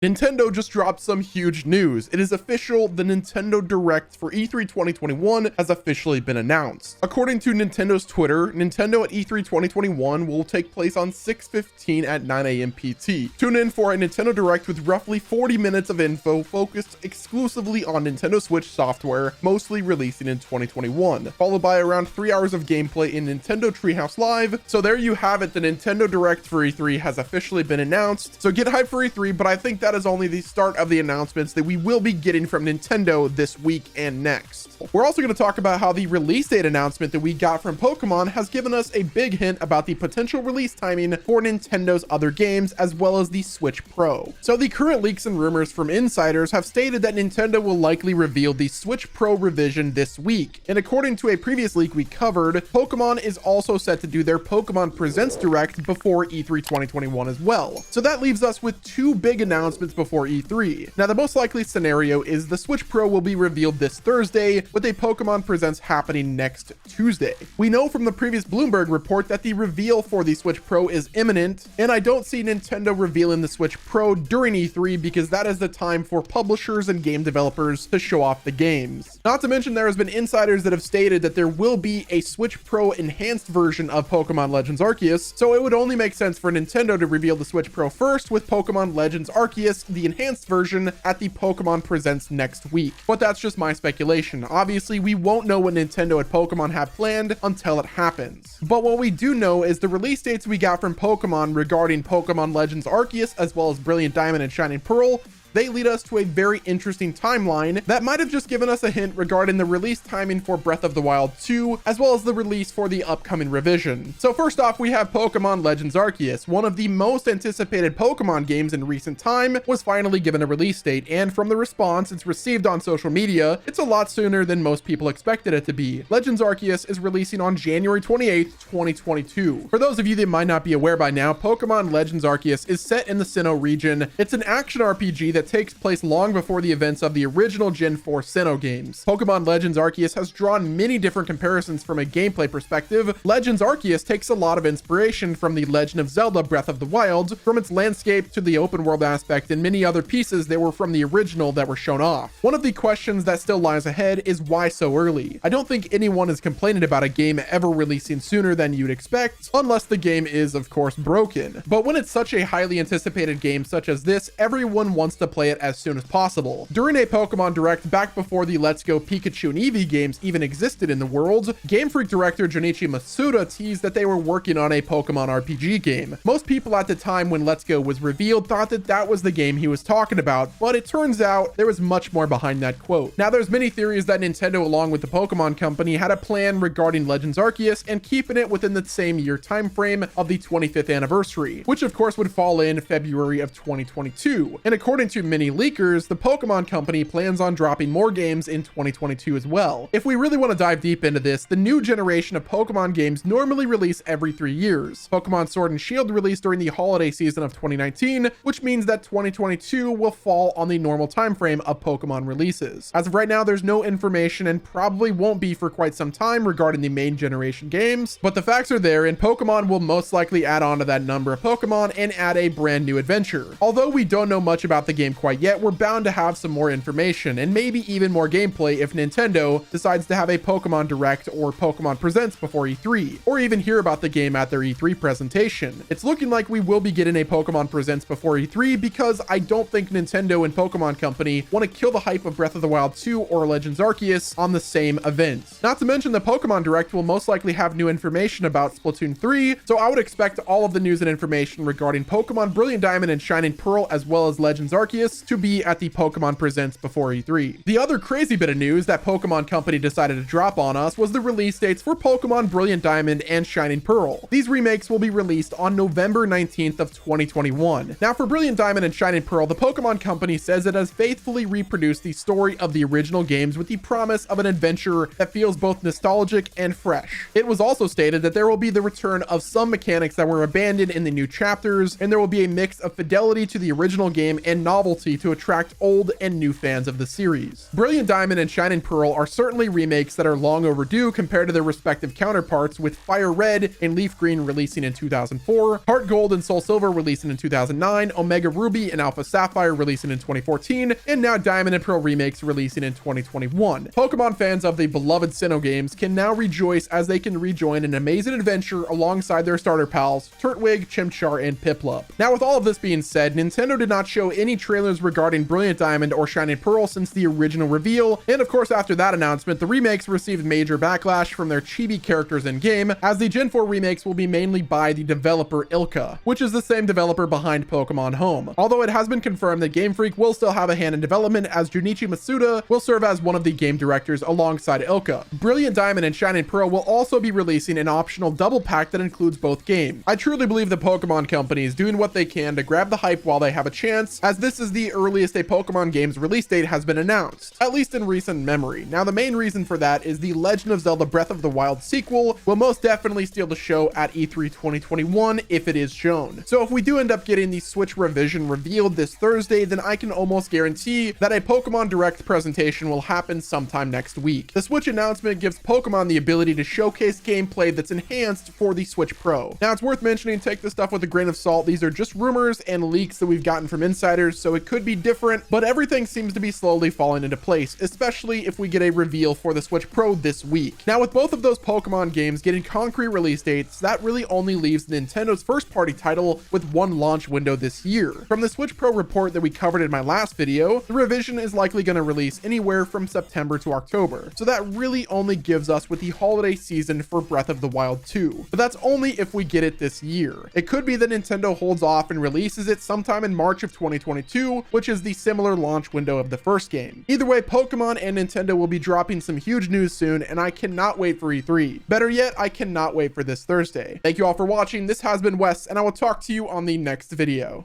Nintendo just dropped some huge news. It is official, the Nintendo Direct for E3 2021 has officially been announced. According to Nintendo's Twitter, Nintendo at E3 2021 will take place on 6/15 at 9 a.m. PT. Tune in for a Nintendo Direct with roughly 40 minutes of info focused exclusively on Nintendo Switch software, mostly releasing in 2021, followed by around 3 hours of gameplay in Nintendo Treehouse Live. So there you have it, the Nintendo Direct for E3 has officially been announced. So get hyped for E3, but I think that is only the start of the announcements that we will be getting from Nintendo this week and next. We're also going to talk about how the release date announcement that we got from Pokemon has given us a big hint about the potential release timing for Nintendo's other games, as well as the Switch Pro. So the current leaks and rumors from insiders have stated that Nintendo will likely reveal the Switch Pro revision this week. And according to a previous leak we covered, Pokemon is also set to do their Pokemon Presents Direct before E3 2021 as well. So that leaves us with two big announcements before E3. Now, the most likely scenario is the Switch Pro will be revealed this Thursday, with a Pokemon Presents happening next Tuesday. We know from the previous Bloomberg report that the reveal for the Switch Pro is imminent, and I don't see Nintendo revealing the Switch Pro during E3 because that is the time for publishers and game developers to show off the games. Not to mention, there has been insiders that have stated that there will be a Switch Pro enhanced version of Pokemon Legends Arceus, so it would only make sense for Nintendo to reveal the Switch Pro first, with Pokemon Legends Arceus, the enhanced version, at the Pokemon Presents next week. But that's just my speculation. Obviously, we won't know what Nintendo and Pokemon have planned until it happens. But what we do know is the release dates we got from Pokemon regarding Pokemon Legends Arceus, as well as Brilliant Diamond and Shining Pearl, they lead us to a very interesting timeline that might have just given us a hint regarding the release timing for Breath of the Wild 2, as well as the release for the upcoming revision. So first off, we have Pokemon Legends Arceus. One of the most anticipated Pokemon games in recent time was finally given a release date, and from the response it's received on social media, it's a lot sooner than most people expected it to be. Legends Arceus is releasing on January 28th, 2022. For those of you that might not be aware by now, Pokemon Legends Arceus is set in the Sinnoh region. It's an action RPG that takes place long before the events of the original Gen 4 Sinnoh games. Pokemon Legends Arceus has drawn many different comparisons from a gameplay perspective. Legends Arceus takes a lot of inspiration from the Legend of Zelda Breath of the Wild, from its landscape to the open world aspect, and many other pieces that were from the original that were shown off. One of the questions that still lies ahead is why so early? I don't think anyone is complaining about a game ever releasing sooner than you'd expect, unless the game is of course broken. But when it's such a highly anticipated game such as this, everyone wants to play it as soon as possible. During a Pokemon Direct back before the Let's Go Pikachu and Eevee games even existed in the world, Game Freak director Junichi Masuda teased that they were working on a Pokemon RPG game. Most people at the time when Let's Go was revealed thought that that was the game he was talking about, but it turns out there was much more behind that quote. Now, there's many theories that Nintendo, along with the Pokemon Company, had a plan regarding Legends Arceus and keeping it within the same year time frame of the 25th anniversary, which of course would fall in February of 2022. And according to many leakers, the Pokemon Company plans on dropping more games in 2022 as well. If we really want to dive deep into this, the new generation of Pokemon games normally release every 3 years. Pokemon Sword and Shield released during the holiday season of 2019, which means that 2022 will fall on the normal time frame of Pokemon releases. As of right now, there's no information, and probably won't be for quite some time, regarding the main generation games, but the facts are there, and Pokemon will most likely add on to that number of Pokemon and add a brand new adventure. Although we don't know much about the game quite yet, we're bound to have some more information and maybe even more gameplay if Nintendo decides to have a Pokemon Direct or Pokemon Presents before E3, or even hear about the game at their E3 presentation. It's looking like we will be getting a Pokemon Presents before E3 because I don't think Nintendo and Pokemon Company want to kill the hype of Breath of the Wild 2 or Legends Arceus on the same event. Not to mention, the Pokemon Direct will most likely have new information about Splatoon 3, so I would expect all of the news and information regarding Pokemon Brilliant Diamond and Shining Pearl, as well as Legends Arceus, to be at the Pokemon Presents before E3. The other crazy bit of news that Pokemon Company decided to drop on us was the release dates for Pokemon Brilliant Diamond and Shining Pearl. These remakes will be released on November 19th of 2021. Now, for Brilliant Diamond and Shining Pearl, the Pokemon Company says it has faithfully reproduced the story of the original games with the promise of an adventure that feels both nostalgic and fresh. It was also stated that there will be the return of some mechanics that were abandoned in the new chapters, and there will be a mix of fidelity to the original game and novelty novelty to attract old and new fans of the series. Brilliant Diamond and Shining Pearl are certainly remakes that are long overdue compared to their respective counterparts, with Fire Red and Leaf Green releasing in 2004, Heart Gold and Soul Silver releasing in 2009, Omega Ruby and Alpha Sapphire releasing in 2014, and now Diamond and Pearl remakes releasing in 2021. Pokemon fans of the beloved Sinnoh games can now rejoice as they can rejoin an amazing adventure alongside their starter pals, Turtwig, Chimchar, and Piplup. Now, with all of this being said, Nintendo did not show any trailers regarding Brilliant Diamond or Shining Pearl since the original reveal, and of course after that announcement, the remakes received major backlash from their chibi characters in-game, as the Gen 4 remakes will be mainly by the developer ILCA, which is the same developer behind Pokemon Home. Although it has been confirmed that Game Freak will still have a hand in development, as Junichi Masuda will serve as one of the game directors alongside ILCA. Brilliant Diamond and Shining Pearl will also be releasing an optional double pack that includes both games. I truly believe the Pokemon company is doing what they can to grab the hype while they have a chance, as this is the earliest a Pokemon game's release date has been announced, at least in recent memory. Now, the main reason for that is the Legend of Zelda Breath of the Wild sequel will most definitely steal the show at E3 2021 if it is shown. So if we do end up getting the Switch revision revealed this Thursday, then I can almost guarantee that a Pokemon Direct presentation will happen sometime next week. The Switch announcement gives Pokemon the ability to showcase gameplay that's enhanced for the Switch Pro. Now, it's worth mentioning, take this stuff with a grain of salt. These are just rumors and leaks that we've gotten from insiders, so it could be different, but everything seems to be slowly falling into place, especially if we get a reveal for the Switch Pro this week. Now, with both of those Pokemon games getting concrete release dates, that really only leaves Nintendo's first-party title with one launch window this year. From the Switch Pro report that we covered in my last video, the revision is likely going to release anywhere from September to October, so that really only gives us with the holiday season for Breath of the Wild 2, but that's only if we get it this year. It could be that Nintendo holds off and releases it sometime in March of 2022, which is the similar launch window of the first game. Either way, Pokemon and Nintendo will be dropping some huge news soon, and I cannot wait for E3. Better yet, I cannot wait for this Thursday. Thank you all for watching. This has been Wes, and I will talk to you on the next video.